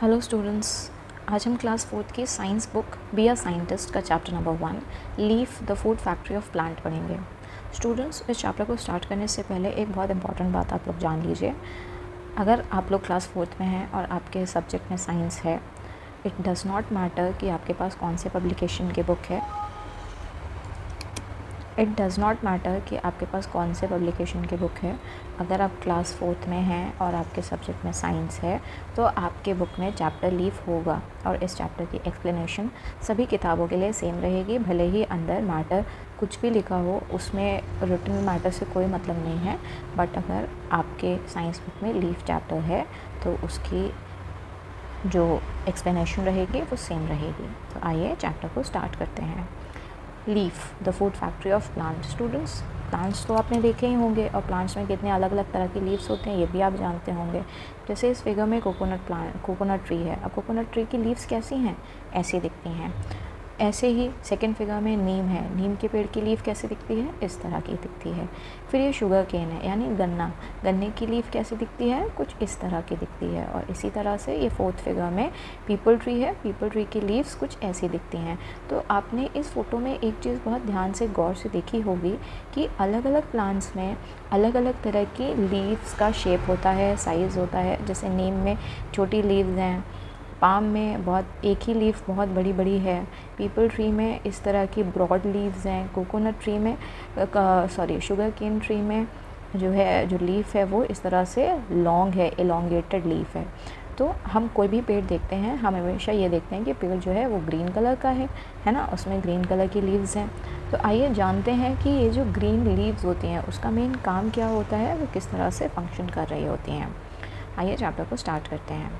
Hello students, आज हम class 4th की science book be a scientist का chapter number 1 leaf the food factory of plant पढ़ेंगे। Students, इस चैप्टर को स्टार्ट करने से पहले एक बहुत इंपॉर्टेंट बात आप लोग जान लीजिए। अगर आप लोग क्लास 4th में हैं और आपके सब्जेक्ट में साइंस है, इट डज़ नॉट मैटर कि आपके पास कौन से पब्लिकेशन की बुक है। इट डज़ नॉट मैटर कि आपके पास कौन से पब्लिकेशन की बुक है। अगर आप क्लास 4th में हैं और आपके सब्जेक्ट में साइंस है तो आपके बुक में चैप्टर लीफ होगा और इस चैप्टर की एक्सप्लेनेशन सभी किताबों के लिए सेम रहेगी। भले ही अंदर मैटर कुछ भी लिखा हो, उसमें रिटन मैटर से कोई मतलब नहीं है, बट अगर आपके साइंस बुक में लीफ चैप्टर है तो उसकी जो एक्सप्लेनेशन रहेगी वो सेम रहेगी। तो आइए चैप्टर को स्टार्ट करते हैं। Leaf the food factory of plant. Students, plants तो आपने देखे ही होंगे और प्लांट्स में कितने अलग अलग तरह के लीव्स होते हैं ये भी आप जानते होंगे। जैसे इस फिगर में कोकोनट ट्री है। अब कोकोनट ट्री की लीव्स कैसी हैं? ऐसी दिखती हैं। ऐसे ही सेकंड फिगर में नीम है। नीम के पेड़ की लीफ कैसी दिखती है? इस तरह की दिखती है। फिर ये शुगर केन है यानी गन्ना। गन्ने की लीफ कैसी दिखती है? कुछ इस तरह की दिखती है। और इसी तरह से ये फोर्थ फिगर में पीपल ट्री है। पीपल ट्री की लीव्स कुछ ऐसी दिखती हैं। तो आपने इस फ़ोटो में एक चीज़ बहुत ध्यान से गौर से देखी होगी कि अलग अलग प्लांट्स में अलग अलग तरह की लीव्स का शेप होता है, साइज़ होता है। जैसे नीम में छोटी लीव्स हैं, पाम में बहुत एक ही लीफ बहुत बड़ी बड़ी है, पीपल ट्री में इस तरह की ब्रॉड लीव्स हैं, कोकोनट ट्री में शुगर केन ट्री में जो लीफ है वो इस तरह से लॉन्ग है, एलोंगेटेड लीफ है। तो हम कोई भी पेड़ देखते हैं, हम हमेशा ये देखते हैं कि पेड़ जो है वो ग्रीन कलर का है ना, उसमें ग्रीन कलर की लीव्स हैं। तो आइए जानते हैं कि ये जो ग्रीन लीव्स होती हैं उसका मेन काम क्या होता है, वो किस तरह से फंक्शन कर रही होती हैं। आइए चैप्टर को स्टार्ट करते हैं।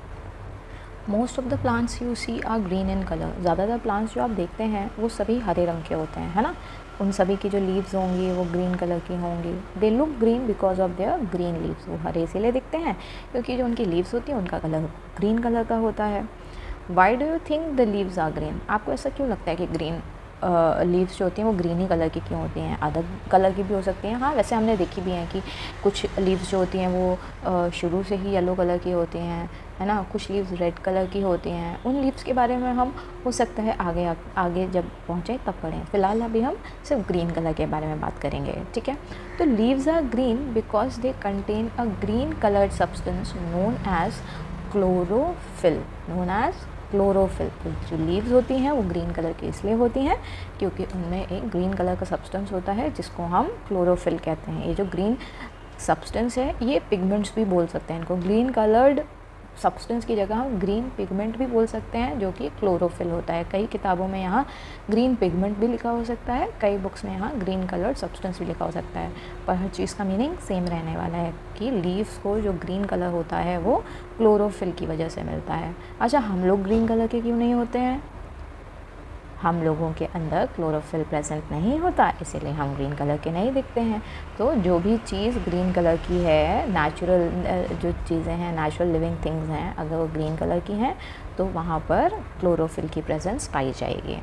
Most of the plants you see are green in colour. ज़्यादातर प्लांट्स जो आप देखते हैं वो सभी हरे रंग के होते हैं, है ना। उन सभी की जो लीव्स होंगी वो ग्रीन कलर की होंगी। They look green because of their green leaves. वो हरे इसीलिए दिखते हैं क्योंकि जो उनकी लीव्स होती हैं उनका कलर ग्रीन कलर का होता है। Why do you think the leaves are green? आपको ऐसा क्यों लगता है कि ग्रीन लीव्स जो होती हैं वो ग्रीन ही कलर की क्यों होती हैं? अदर कलर की भी हो सकती हैं। हाँ, वैसे हमने देखी भी हैं कि कुछ लीव्स जो होती हैं वो शुरू से ही येलो कलर की होती हैं, है ना। कुछ लीव्स रेड कलर की होती हैं। उन लीव्स के बारे में हम हो सकता है आगे जब पहुँचे तब पढ़ें। फ़िलहाल अभी हम सिर्फ ग्रीन कलर के बारे में बात करेंगे, ठीक है। तो leaves are green because they contain a green coloured substance known as chlorophyll. Chlorophyll. जो लीव्स होती हैं वो ग्रीन कलर की इसलिए होती हैं क्योंकि उनमें एक ग्रीन कलर का सब्सटेंस होता है जिसको हम क्लोरोफिल कहते हैं। ये जो ग्रीन सब्सटेंस है ये पिगमेंट्स भी बोल सकते हैं इनको। ग्रीन कलर्ड सब्सटेंस की जगह हम ग्रीन पिगमेंट भी बोल सकते हैं जो कि क्लोरोफिल होता है। कई किताबों में यहाँ ग्रीन पिगमेंट भी लिखा हो सकता है, कई बुक्स में यहाँ ग्रीन कलर्ड सब्सटेंस भी लिखा हो सकता है, पर हर चीज़ का मीनिंग सेम रहने वाला है कि लीव्स को जो ग्रीन कलर होता है वो क्लोरोफिल की वजह से मिलता है। अच्छा, हम लोग ग्रीन कलर के क्यों नहीं होते हैं? हम लोगों के अंदर क्लोरोफिल प्रेजेंट नहीं होता, इसीलिए हम ग्रीन कलर के नहीं दिखते हैं। तो जो भी चीज़ ग्रीन कलर की है, नेचुरल जो चीज़ें हैं, नेचुरल लिविंग थिंग्स हैं, अगर वो ग्रीन कलर की हैं तो वहाँ पर क्लोरोफिल की प्रेजेंस पाई जाएगी।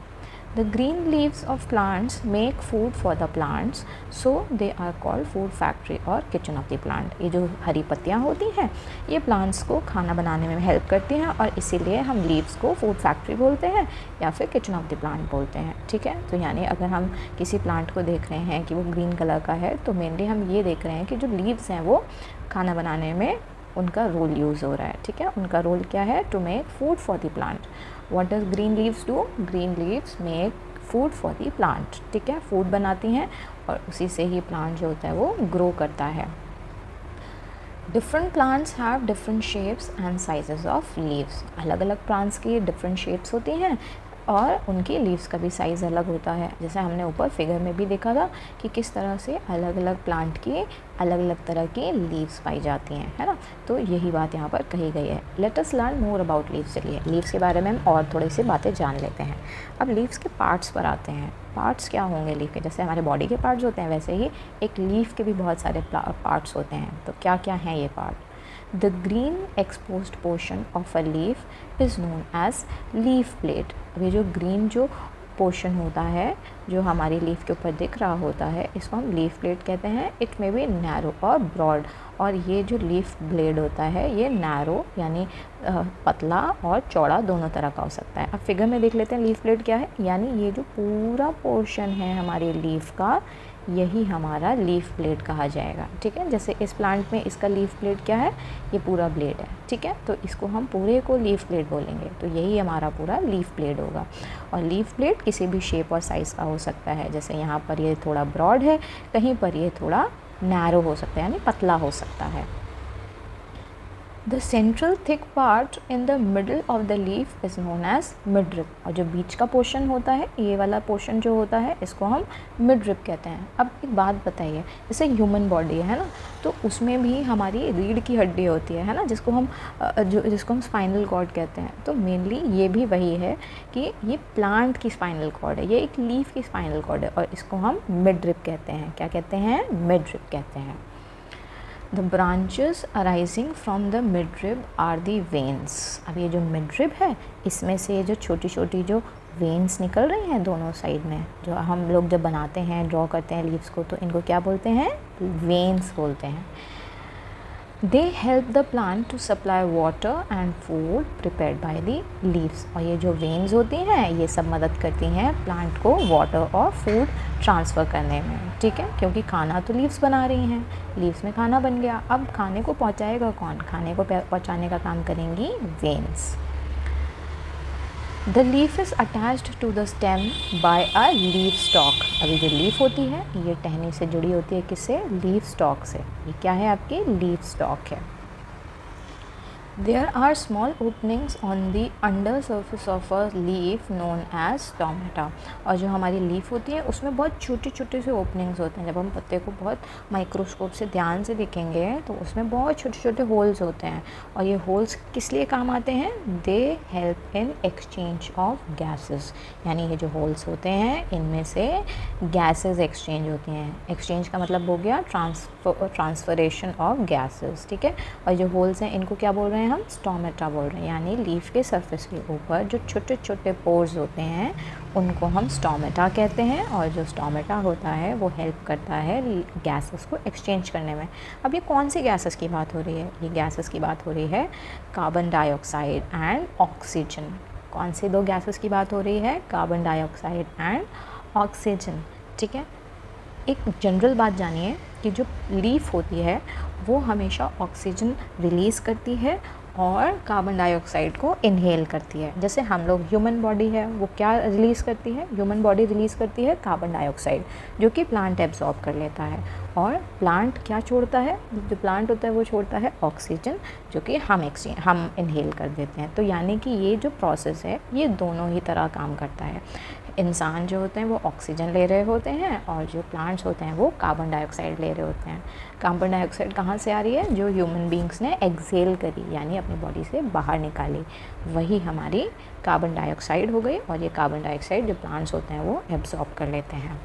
The green leaves of plants make food for the plants, so they are called food factory और kitchen of the plant। ये जो हरी पत्तियाँ होती हैं ये प्लांट्स को खाना बनाने में हेल्प करती हैं और इसीलिए हम लीव्स को फूड फैक्ट्री बोलते हैं या फिर किचन ऑफ द प्लांट बोलते हैं, ठीक है। तो यानी अगर हम किसी प्लांट को देख रहे हैं कि वो ग्रीन कलर का है तो मेनली हम ये देख रहे हैं कि जो लीव्स हैं वो खाना बनाने में उनका रोल यूज़ हो रहा है, ठीक है। उनका रोल क्या है? To make food for the plant. What does green leaves do? Green leaves make food for the plant, ठीक है। फूड बनाती हैं और उसी से ही प्लांट जो होता है वो ग्रो करता है। Different plants have different shapes and sizes of leaves. अलग अलग प्लांट्स की डिफरेंट शेप्स होती हैं और उनकी लीव्स का भी साइज़ अलग होता है। जैसे हमने ऊपर फिगर में भी देखा था कि किस तरह से अलग अलग प्लांट की अलग अलग तरह की लीव्स पाई जाती हैं, है ना। तो यही बात यहाँ पर कही गई है। Let us learn more about leaves. चलिए लीव्स के बारे में हम और थोड़ी सी बातें जान लेते हैं। अब लीव्स के पार्ट्स पर आते हैं। पार्ट्स क्या होंगे लीफ के? जैसे हमारे बॉडी के पार्ट्स होते हैं वैसे ही एक लीफ के भी बहुत सारे पार्ट्स होते हैं। तो क्या क्या हैं ये part? The green exposed portion of a leaf is known as leaf plate। अब ये जो ग्रीन जो पोर्शन होता है जो हमारी लीफ के ऊपर दिख रहा होता है, इसको हम लीफ ब्लेड कहते हैं। इट मे बी नैरो और ब्रॉड, और ये जो लीफ ब्लेड होता है ये नैरो यानी पतला और चौड़ा दोनों तरह का हो सकता है। अब फिगर में देख लेते हैं लीफ ब्लेड क्या है। यानी ये जो पूरा पोर्शन है हमारी लीफ का, यही हमारा लीफ ब्लेड कहा जाएगा। ठीक है, जैसे इस प्लांट में इसका लीफ ब्लेड क्या है, ये पूरा ब्लेड है। ठीक है, तो इसको हम पूरे को लीफ ब्लेड बोलेंगे, तो यही हमारा पूरा लीफ ब्लेड होगा। और लीफ ब्लेड किसी भी शेप और साइज़ का हो सकता है, जैसे यहाँ पर ये थोड़ा ब्रॉड है, कहीं पर ये थोड़ा नैरो हो सकता है यानी पतला हो सकता है। The central thick part in the middle of the leaf is known as midrib, और जो बीच का पोर्शन होता है, ये वाला पोर्शन जो होता है, इसको हम मिडरिप कहते हैं। अब एक बात बताइए, जैसे ह्यूमन बॉडी है ना, तो उसमें भी हमारी रीढ़ की हड्डी होती है ना, जिसको हम स्पाइनल कॉर्ड कहते हैं। तो मेनली ये भी वही है कि ये प्लांट की स्पाइनल कॉर्ड है, ये एक लीफ की स्पाइनल कॉर्ड है, और इसको हम मिडरिप कहते हैं। क्या कहते हैं? मिडरिप कहते हैं। The branches arising from the midrib are the veins। अब ये जो midrib है, इसमें से जो छोटी छोटी जो veins निकल रही हैं दोनों साइड में, जो हम लोग जब बनाते हैं, ड्रॉ करते हैं लीव्स को, तो इनको क्या बोलते हैं? veins बोलते हैं। They help the plant to supply water and food prepared by the leaves। और ये जो veins होती हैं, ये सब मदद करती हैं प्लांट को वाटर और फूड ट्रांसफ़र करने में। ठीक है, क्योंकि खाना तो लीव्स बना रही हैं, लीव्स में खाना बन गया, अब खाने को पहुंचाएगा कौन? खाने को पहुंचाने का काम करेंगी veins। The leaf is attached to the stem by a leaf stalk. अभी जो लीफ होती है, ये टहनी से जुड़ी होती है, किससे? लीफ स्टॉक से। ये क्या है? आपकी लीफ स्टॉक है। There are small openings on the under surface of a leaf known as stomata। और जो हमारी लीफ होती है उसमें बहुत छोटे छोटे से ओपनिंग्स होते हैं। जब हम पत्ते को बहुत माइक्रोस्कोप से ध्यान से देखेंगे तो उसमें बहुत छोटे छोटे होल्स होते हैं, और ये होल्स किस लिए काम आते हैं? They help in exchange of gases. यानी ये जो होल्स होते हैं, इनमें से गैसेस एक्सचेंज होती हैं। एक्सचेंज का मतलब हो गया ट्रांसफरेशन ऑफ गैसेस। ठीक है, और जो होल्स हैं इनको क्या बोल रहे हैं? हम स्टोमेटा बोल रहे हैं। यानी लीफ के सरफेस के ऊपर जो छोटे छोटे पोर्स होते हैं उनको हम स्टोमेटा कहते हैं, और जो स्टोमेटा होता है वो हेल्प करता है गैसेस को एक्सचेंज करने में। अब ये कौन सी गैसेस की बात हो रही है? ये गैसेस की बात हो रही है कार्बन डाइऑक्साइड एंड ऑक्सीजन। कौन सी दो गैसेस की बात हो रही है? Carbon dioxide and oxygen. ठीक है, एक जनरल बात जानिए कि जो लीफ होती है वो हमेशा ऑक्सीजन रिलीज़ करती है और कार्बन डाइऑक्साइड को इनहेल करती है। जैसे हम लोग, ह्यूमन बॉडी है वो क्या रिलीज़ करती है? ह्यूमन बॉडी रिलीज़ करती है कार्बन डाइऑक्साइड, जो कि प्लांट एब्जॉर्ब कर लेता है, और प्लांट क्या छोड़ता है? जो प्लांट होता है वो छोड़ता है ऑक्सीजन, जो कि हम इनहेल कर देते हैं। तो यानी कि ये जो प्रोसेस है ये दोनों ही तरह काम करता है। इंसान जो होते हैं वो ऑक्सीजन ले रहे होते हैं, और जो प्लांट्स होते हैं वो कार्बन डाइऑक्साइड ले रहे होते हैं। कार्बन डाइऑक्साइड कहाँ से आ रही है? जो ह्यूमन बींग्स ने एक्सेल करी, यानी अपनी बॉडी से बाहर निकाली, वही हमारी कार्बन डाइऑक्साइड हो गई, और ये कार्बन डाइऑक्साइड जो प्लांट्स होते हैं वो एब्जॉर्ब कर लेते हैं।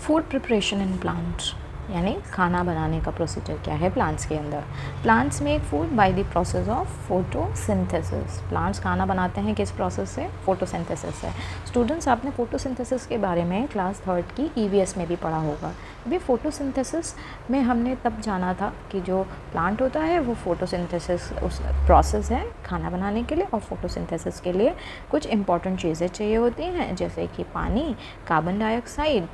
फूड प्रिपरेशन इन प्लांट, यानी खाना बनाने का प्रोसीजर क्या है प्लांट्स के अंदर? Plants make food by the process of photosynthesis. Plants खाना बनाते हैं किस प्रोसेस से? फोटोसिंथेसिस से। स्टूडेंट्स, आपने फोटोसिंथेसिस के बारे में क्लास 3 की ईवीएस में भी पढ़ा होगा। अभी फोटोसिंथेसिस में हमने तब जाना था कि जो प्लांट होता है वो फोटोसिंथेसिस उस प्रोसेस है खाना बनाने के लिए, और फोटोसिंथेसिस के लिए कुछ इंपॉर्टेंट चीज़ें चाहिए होती हैं, जैसे कि पानी, कार्बन डाइऑक्साइड,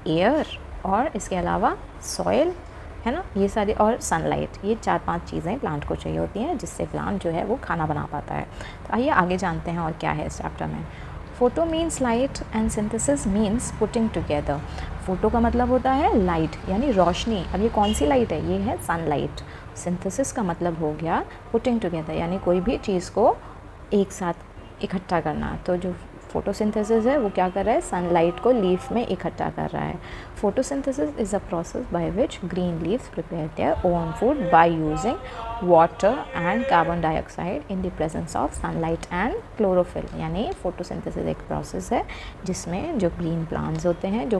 एयर, और इसके अलावा सॉइल, है ना, ये सारी, और सनलाइट। ये 4-5 चीज़ें प्लांट को चाहिए होती हैं जिससे प्लांट जो है वो खाना बना पाता है। तो आइए आगे जानते हैं और क्या है इस चैप्टर में। Photo means light and synthesis means putting together. Photo का मतलब होता है लाइट यानी रोशनी। अब ये कौन सी लाइट है? ये है सनलाइट। सिंथेसिस का मतलब हो गया पुटिंग टुगेदर, यानी कोई भी चीज़ को एक साथ इकट्ठा करना। तो जो फोटोसिंथेसिस है वो क्या कर रहा है? सनलाइट को लीफ में इकट्ठा कर रहा है। Photosynthesis is a process by which green leaves prepare their own food by using water and carbon dioxide in the presence of sunlight and chlorophyll. यानी फोटोसिंथेसिस एक प्रोसेस है जिसमें जो ग्रीन प्लांट्स होते हैं, जो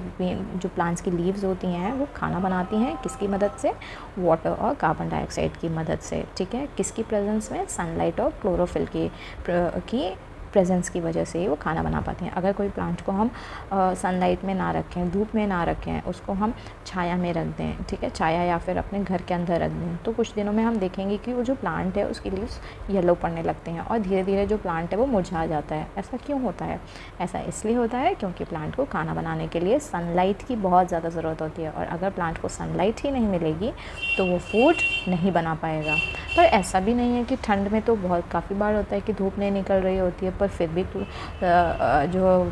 प्लांट्स की लीव्स होती हैं, वो खाना बनाती हैं किसकी मदद से? वाटर और कार्बन डाइऑक्साइड की मदद से। ठीक है, किसकी प्रेजेंस में? सनलाइट और क्लोरोफिल की प्रेजेंस की वजह से ही वो खाना बना पाते हैं। अगर कोई प्लांट को हम सनलाइट में ना रखें, धूप में ना रखें, उसको हम छाया में रख दें, ठीक है, छाया या फिर अपने घर के अंदर रख दें, तो कुछ दिनों में हम देखेंगे कि वो जो प्लांट है उसकी लीव्स येलो पड़ने लगते हैं और धीरे धीरे जो प्लांट है वो मुरझा जाता है। ऐसा क्यों होता है? ऐसा इसलिए होता है क्योंकि प्लांट को खाना बनाने के लिए सनलाइट की बहुत ज़्यादा ज़रूरत होती है, और अगर प्लांट को सनलाइट ही नहीं मिलेगी तो वो फूड नहीं बना पाएगा। पर ऐसा भी नहीं है कि ठंड में तो बहुत काफ़ी बार होता है कि धूप नहीं निकल रही होती है पर फिर भी जो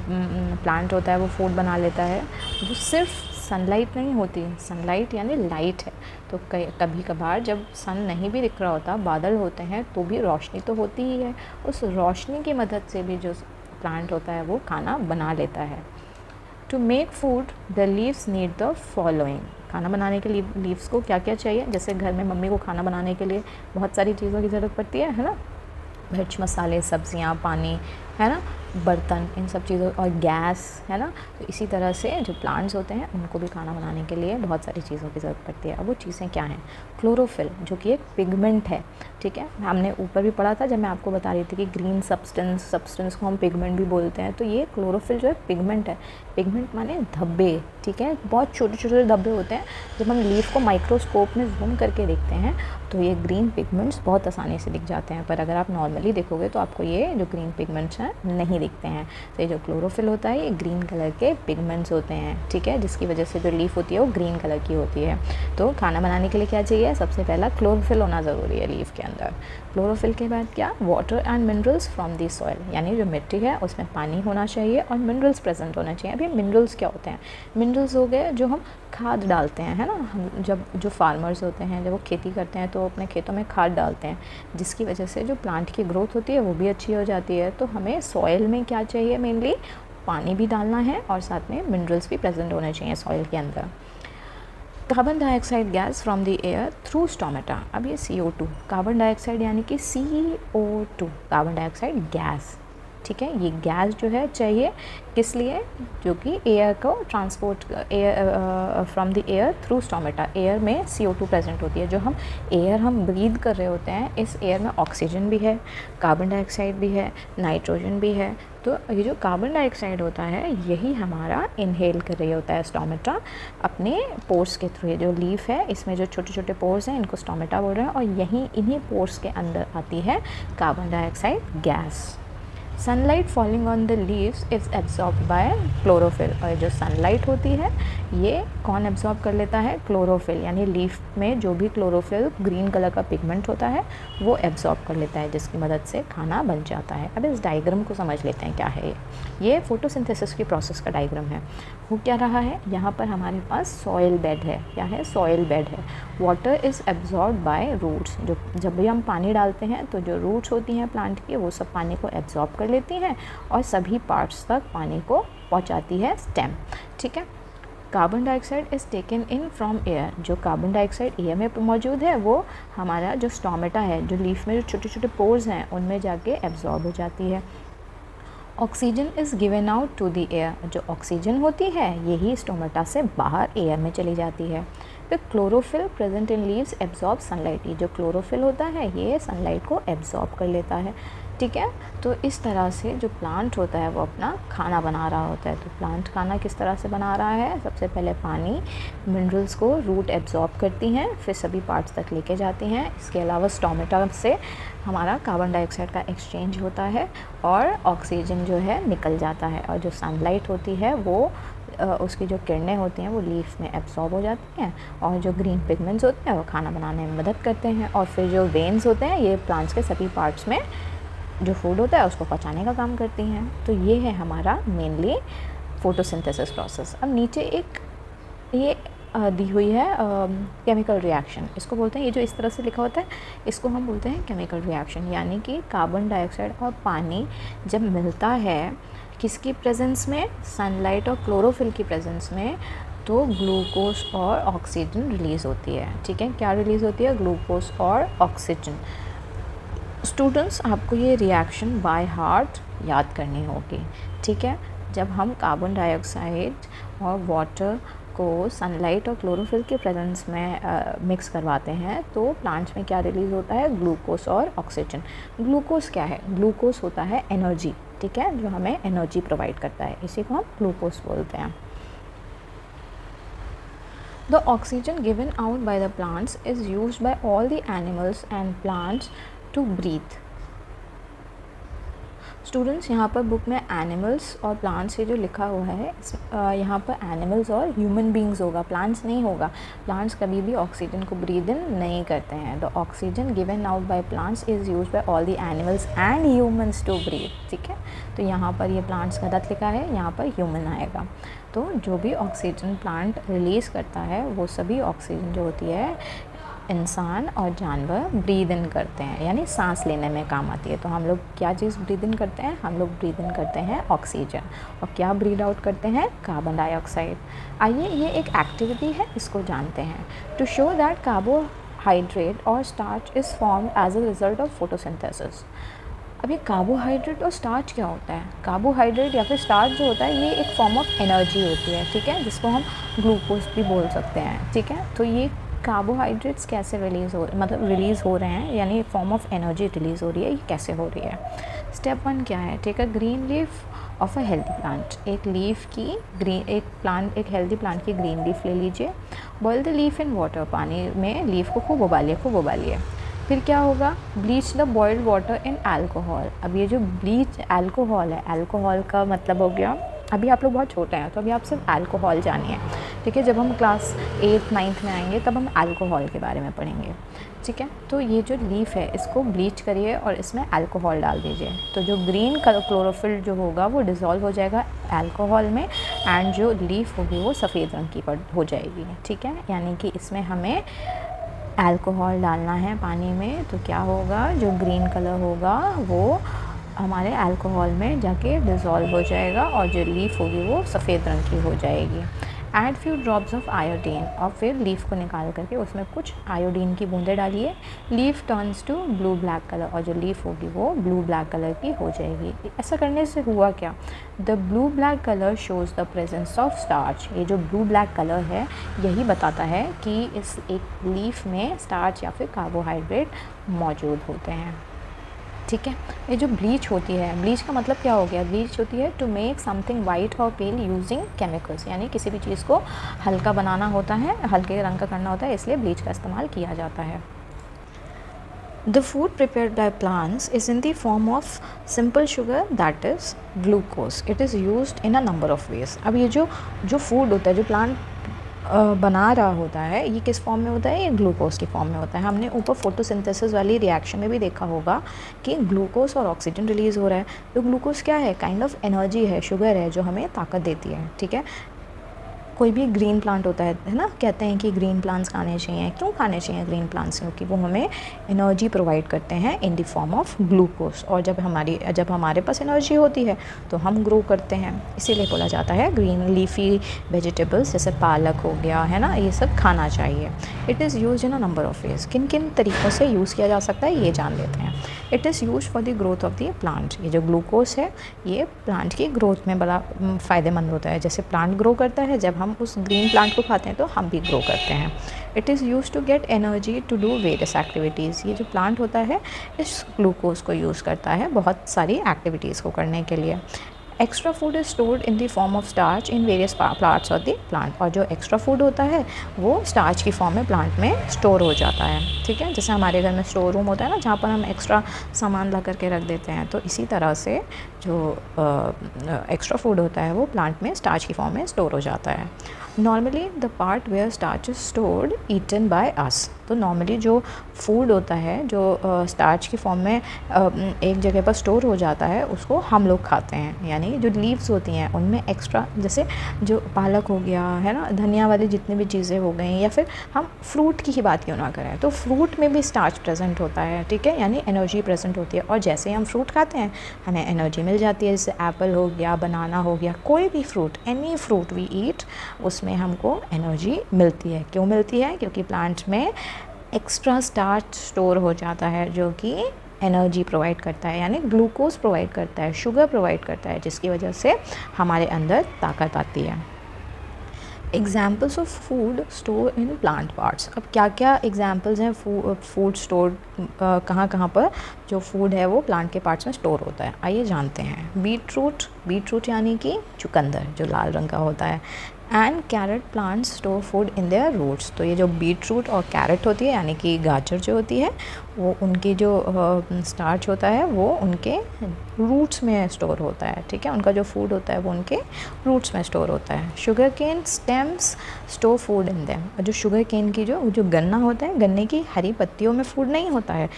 प्लांट होता है वो फूड बना लेता है। वो सिर्फ सनलाइट नहीं होती, सनलाइट यानी लाइट है। तो कभी कभार जब सन नहीं भी दिख रहा होता, बादल होते हैं, तो भी रोशनी तो होती ही है। उस रोशनी की मदद से भी जो प्लांट होता है वो खाना बना लेता है। To make food the leaves need the following. खाना बनाने के लिए लीव्स को क्या क्या चाहिए? जैसे घर में मम्मी को खाना बनाने के लिए बहुत सारी चीज़ों की ज़रूरत पड़ती है ना, मिर्च मसाले, सब्जियां, पानी, है ना, बर्तन, इन सब चीज़ों, और गैस, है ना। तो इसी तरह से जो प्लांट्स होते हैं उनको भी खाना बनाने के लिए बहुत सारी चीज़ों की ज़रूरत पड़ती है। अब वो चीज़ें क्या हैं? क्लोरोफिल, जो कि एक पिगमेंट है, ठीक है। हमने ऊपर भी पढ़ा था जब मैं आपको बता रही थी कि ग्रीन सब्सटेंस को हम पिगमेंट भी बोलते हैं। तो ये क्लोरोफिल जो है पिगमेंट है। पिगमेंट माने धब्बे, ठीक है, बहुत छोटे छोटे धब्बे होते हैं। जब हम लीफ को माइक्रोस्कोप में जूम करके देखते हैं तो ये ग्रीन पिगमेंट्स बहुत आसानी से दिख जाते हैं, पर अगर आप नॉर्मली देखोगे तो आपको ये जो ग्रीन पिगमेंट्स हैं नहीं दिखते हैं। तो ये जो क्लोरोफिल होता है ये ग्रीन कलर के पिगमेंट्स होते हैं, ठीक है, जिसकी वजह से जो लीफ होती है वो ग्रीन कलर की होती है। तो खाना बनाने के लिए क्या चाहिए? सबसे पहला क्लोरोफिल होना ज़रूरी है लीफ के अंदर। क्लोरोफिल के बाद क्या? Water and minerals from the soil, यानी जो मिट्टी है उसमें पानी होना चाहिए और मिनरल्स प्रेजेंट होना चाहिए। अभी मिनरल्स क्या होते हैं? मिनरल्स हो गए जो हम खाद डालते हैं, है ना। हम जब जो फार्मर्स होते हैं जब वो खेती करते हैं तो अपने खेतों में खाद डालते हैं, जिसकी वजह से जो प्लांट की ग्रोथ होती है वो भी अच्छी हो जाती है। तो हमें सॉइल में क्या चाहिए? मेनली पानी भी डालना है और साथ में मिनरल्स भी प्रेजेंट होने चाहिए सॉइल के अंदर। Carbon dioxide gas from the air through stomata. अब ये CO2, कार्बन डाइऑक्साइड यानी कि CO2, कार्बन डाइऑक्साइड गैस, ठीक है। ये गैस जो है चाहिए किस लिए? जो कि एयर को transport, air from the air through stomata. Air में CO2 प्रेजेंट होती है। जो हम एयर हम ब्रीद कर रहे होते हैं, इस एयर में ऑक्सीजन भी है, कार्बन डाइऑक्साइड भी है, नाइट्रोजन भी है। तो ये जो कार्बन डाइऑक्साइड होता है यही हमारा इनहेल कर रही होता है स्टोमेटा अपने पोर्स के थ्रू। ये जो लीफ है इसमें जो छोटे छोटे पोर्स हैं इनको स्टोमेटा बोल रहे हैं, और यहीं इन्हीं पोर्स के अंदर आती है carbon dioxide gas. Sunlight falling on the leaves is absorbed bye chlorophyll. और जो सनलाइट होती है ये कौन एब्जॉर्ब कर लेता है? क्लोरोफिल, यानी लीफ में जो भी क्लोरोफिल ग्रीन कलर का पिगमेंट होता है वो एब्जॉर्ब कर लेता है, जिसकी मदद से खाना बन जाता है। अब इस डायग्राम को समझ लेते हैं क्या है ये फोटोसिंथेसिस की प्रोसेस का डायग्राम है। हो क्या रहा है? यहाँ पर हमारे पास सॉइल बेड है। क्या है? सॉइल बेड है। Water is absorb by roots. जो जब भी हम पानी डालते हैं तो जो रूट्स होती हैं प्लांट की वो सब पानी को एब्जॉर्ब कर लेती हैं और सभी पार्ट्स तक पानी को पहुंचाती है स्टेम, ठीक है। Carbon dioxide is taken in from air. जो कार्बन डाइऑक्साइड एयर में मौजूद है वो हमारा जो स्टोमेटा है, जो लीफ में जो छोटे छोटे पोर्स हैं उनमें जाके एब्जॉर्ब हो जाती है। Oxygen is given out to the air. जो ऑक्सीजन होती है यही स्टोमेटा से बाहर एयर में चली जाती है। फिर chlorophyll present in leaves absorb sunlight. ये जो क्लोरोफिल होता है ये सनलाइट को एब्जॉर्ब कर लेता है, ठीक है। तो इस तरह से जो प्लांट होता है वो अपना खाना बना रहा होता है। तो प्लांट खाना किस तरह से बना रहा है? सबसे पहले पानी, मिनरल्स को रूट एब्जॉर्ब करती हैं, फिर सभी पार्ट्स तक लेके जाती हैं। इसके अलावा स्टोमेटा से हमारा कार्बन डाइऑक्साइड का एक्सचेंज होता है और ऑक्सीजन जो है निकल जाता है। और जो सनलाइट होती है वो उसकी जो किरणें होती हैं वो लीफ में एब्जॉर्ब हो जाती हैं और जो ग्रीन पिगमेंट्स होते हैं वो खाना बनाने में मदद करते हैं। और फिर जो वेन्स होते हैं ये प्लांट्स के सभी पार्ट्स में जो फूड होता है उसको पचाने का काम करती हैं। तो ये है हमारा मेनली फोटोसिंथेसिस प्रोसेस। अब नीचे एक ये दी हुई है केमिकल रिएक्शन, इसको बोलते हैं, ये जो इस तरह से लिखा होता है इसको हम बोलते हैं केमिकल रिएक्शन। यानी कि कार्बन डाइऑक्साइड और पानी जब मिलता है किसकी प्रेजेंस में? सनलाइट और क्लोरोफिल की प्रेजेंस में, तो ग्लूकोज और ऑक्सीजन रिलीज़ होती है, ठीक है। क्या रिलीज़ होती है? ग्लूकोज और ऑक्सीजन। स्टूडेंट्स आपको ये रिएक्शन बाय हार्ट याद करनी होगी, ठीक है। जब हम कार्बन डाइऑक्साइड और वाटर को सनलाइट और क्लोरोफिल के प्रेजेंस में मिक्स करवाते हैं तो प्लांट्स में क्या रिलीज़ होता है, ग्लूकोज और ऑक्सीजन। ग्लूकोज क्या है, ग्लूकोज होता है एनर्जी, ठीक है, जो हमें एनर्जी प्रोवाइड करता है, इसी को हम ग्लूकोज बोलते हैं। The oxygen given out by the plants is used by all the animals and plants to breathe. Students, यहाँ पर बुक में एनिमल्स और प्लांट्स ये जो लिखा हुआ है, यहाँ पर एनिमल्स और ह्यूमन बींग्स होगा, प्लांट्स नहीं होगा। प्लांट्स कभी भी ऑक्सीजन को ब्रीद इन नहीं करते हैं। The oxygen given out by plants is used by all the animals and humans to breathe, ठीक है। तो यहाँ पर ये प्लांट्स गलत लिखा है, यहाँ पर ह्यूमन आएगा। तो जो भी ऑक्सीजन प्लांट रिलीज़ करता है वो सभी ऑक्सीजन जो होती है इंसान और जानवर ब्रीद इन करते हैं, यानी सांस लेने में काम आती है। तो हम लोग क्या चीज़ ब्रीद इन करते हैं, हम लोग ब्रीद इन करते हैं ऑक्सीजन, और क्या ब्रीद आउट करते हैं, कार्बन डाइऑक्साइड। आइए ये एक एक्टिविटी है, इसको जानते हैं। टू शो दैट कार्बोहाइड्रेट और starch is formed as a result of photosynthesis. अब ये कार्बोहाइड्रेट और स्टार्च क्या होता है, कार्बोहाइड्रेट या फिर स्टार्च जो होता है ये एक फॉर्म ऑफ एनर्जी होती है, ठीक है, जिसको हम ग्लूकोज भी बोल सकते हैं, ठीक है। तो ये कार्बोहाइड्रेट्स कैसे रिलीज़ हो रहे हैं, यानी फॉर्म ऑफ एनर्जी रिलीज़ हो रही है, ये कैसे हो रही है। स्टेप 1 क्या है, take a green leaf of a healthy plant. एक हेल्दी प्लांट की ग्रीन लीफ ले लीजिए। Boil the leaf in water, पानी में लीफ को खूब उबालिए। फिर क्या होगा, bleach the boiled water in alcohol. अब ये जो ब्लीच अल्कोहल है, अल्कोहल का मतलब हो गया, अभी आप लोग बहुत छोटे हैं तो अभी आप सिर्फ अल्कोहल जानिए, ठीक है। जब हम क्लास 8th 9th में आएंगे तब हम अल्कोहल के बारे में पढ़ेंगे, ठीक है। तो ये जो लीफ है इसको ब्लीच करिए और इसमें अल्कोहल डाल दीजिए, तो जो ग्रीन क्लोरोफिल जो होगा वो डिज़ोल्व हो जाएगा अल्कोहल में, एंड जो लीफ होगी वो सफ़ेद रंग की हो जाएगी, ठीक है। यानी कि इसमें हमें अल्कोहल डालना है पानी में, तो क्या होगा, जो ग्रीन कलर होगा वो हमारे अल्कोहल में जाके डिज़ोल्व हो जाएगा और जो लीफ होगी वो सफ़ेद रंग की हो जाएगी। Add few drops of iodine, और फिर लीफ को निकाल करके उसमें कुछ आयोडीन की बूंदें डालिए। Leaf turns to blue black colour, और जो लीफ होगी वो ब्लू ब्लैक कलर की हो जाएगी। ऐसा करने से हुआ क्या, the blue black colour shows the presence of starch. ये जो ब्लू ब्लैक कलर है यही बताता है कि इस एक लीफ में स्टार्च या फिर कार्बोहाइड्रेट मौजूद होते हैं, ठीक है। ये जो ब्लीच होती है, ब्लीच का मतलब क्या हो गया, ब्लीच होती है टू मेक समथिंग वाइट और पेल यूजिंग केमिकल्स, यानी किसी भी चीज़ को हल्का बनाना होता है, हल्के रंग का करना होता है, इसलिए ब्लीच का इस्तेमाल किया जाता है। The food prepared by plants is in the form of simple sugar, that is glucose. It is used in a number of ways. अब ये जो फूड होता है, जो प्लांट बना रहा होता है, ये किस फॉर्म में होता है, ये ग्लूकोज की फॉर्म में होता है। हमने ऊपर फोटोसिंथेसिस वाली रिएक्शन में भी देखा होगा कि ग्लूकोज और ऑक्सीजन रिलीज़ हो रहा है। तो ग्लूकोज क्या है, काइंड ऑफ एनर्जी है, शुगर है, जो हमें ताकत देती है, ठीक है। कोई भी ग्रीन प्लांट होता है ना, कहते हैं कि ग्रीन प्लांट्स खाने चाहिए। क्यों खाने चाहिए ग्रीन प्लांट्स, क्योंकि वो हमें एनर्जी प्रोवाइड करते हैं in the form of glucose, और जब हमारे पास एनर्जी होती है तो हम ग्रो करते हैं, इसीलिए बोला जाता है ग्रीन लीफी वेजिटेबल्स जैसे पालक हो गया, है ना, ये सब खाना चाहिए। It is use in a number of ways, किन किन तरीक़ों से यूज़ किया जा सकता है ये जान लेते हैं। It is use for the growth of the plant. ये जो ग्लूकोज है ये प्लांट की ग्रोथ में बड़ा फ़ायदेमंद होता है। जैसे प्लांट ग्रो करता है, जब हम उस ग्रीन प्लांट को खाते हैं तो हम भी ग्रो करते हैं। It is use to get energy to do various activities. ये जो प्लांट होता है इस ग्लूकोज को यूज़ करता है बहुत सारी एक्टिविटीज़ को करने के लिए। Extra food is stored in the form of starch in various parts of the plant, और जो एक्स्ट्रा फूड होता है वो स्टार्च की फॉर्म में प्लांट में स्टोर हो जाता है, ठीक है। जैसे हमारे घर में स्टोर रूम होता है ना, जहाँ पर हम एक्स्ट्रा सामान ला करके रख देते हैं, तो इसी तरह से जो एक्स्ट्रा फूड होता है वो प्लांट में स्टार्च की फॉर्म में स्टोर हो जाता है। Normally the part where starch is stored eaten by us. तो नॉर्मली जो फूड होता है जो स्टार्च की फॉर्म में एक जगह पर स्टोर हो जाता है उसको हम लोग खाते हैं। यानी जो लीव्स होती हैं उनमें एक्स्ट्रा, जैसे जो पालक हो गया, है ना, धनिया वाली जितनी भी चीज़ें हो गई, या फिर हम फ्रूट की ही बात क्यों ना करें, तो फ्रूट में भी स्टार्च प्रेजेंट होता है, ठीक है, यानी एनर्जी प्रेजेंट होती है। और जैसे ही हम फ्रूट खाते हैं हमें एनर्जी मिल जाती है, जैसे एप्पल हो गया, बनाना हो गया, कोई भी fruit, any fruit we eat, उसमें हमको एनर्जी मिलती है। क्यों मिलती है, क्योंकि प्लांट में एक्स्ट्रा स्टार्च स्टोर हो जाता है जो कि एनर्जी प्रोवाइड करता है, यानी ग्लूकोज प्रोवाइड करता है, शुगर प्रोवाइड करता है, जिसकी वजह से हमारे अंदर ताकत आती है। Examples of food store in plant parts. अब क्या क्या एग्जाम्पल्स हैं फूड स्टोर कहाँ कहाँ पर जो फूड है वो प्लांट के पार्ट्स में स्टोर होता है, आइए जानते हैं। बीट रूट यानी कि चुकंदर जो लाल रंग का होता है। And carrot plants store food in their roots. तो ये जो बीट रूट और कैरेट होती है यानी कि गाजर जो होती है वो उनकी जो स्टार्च होता है वो उनके रूट्स में स्टोर होता है, ठीक है। उनका जो फूड होता है वो उनके रूट्स में स्टोर होता है। Sugar cane stems store food in them. और जो शुगर केन की जो गन्ना होता है, गन्ने की हरी पत्तियों में फूड नहीं होता है,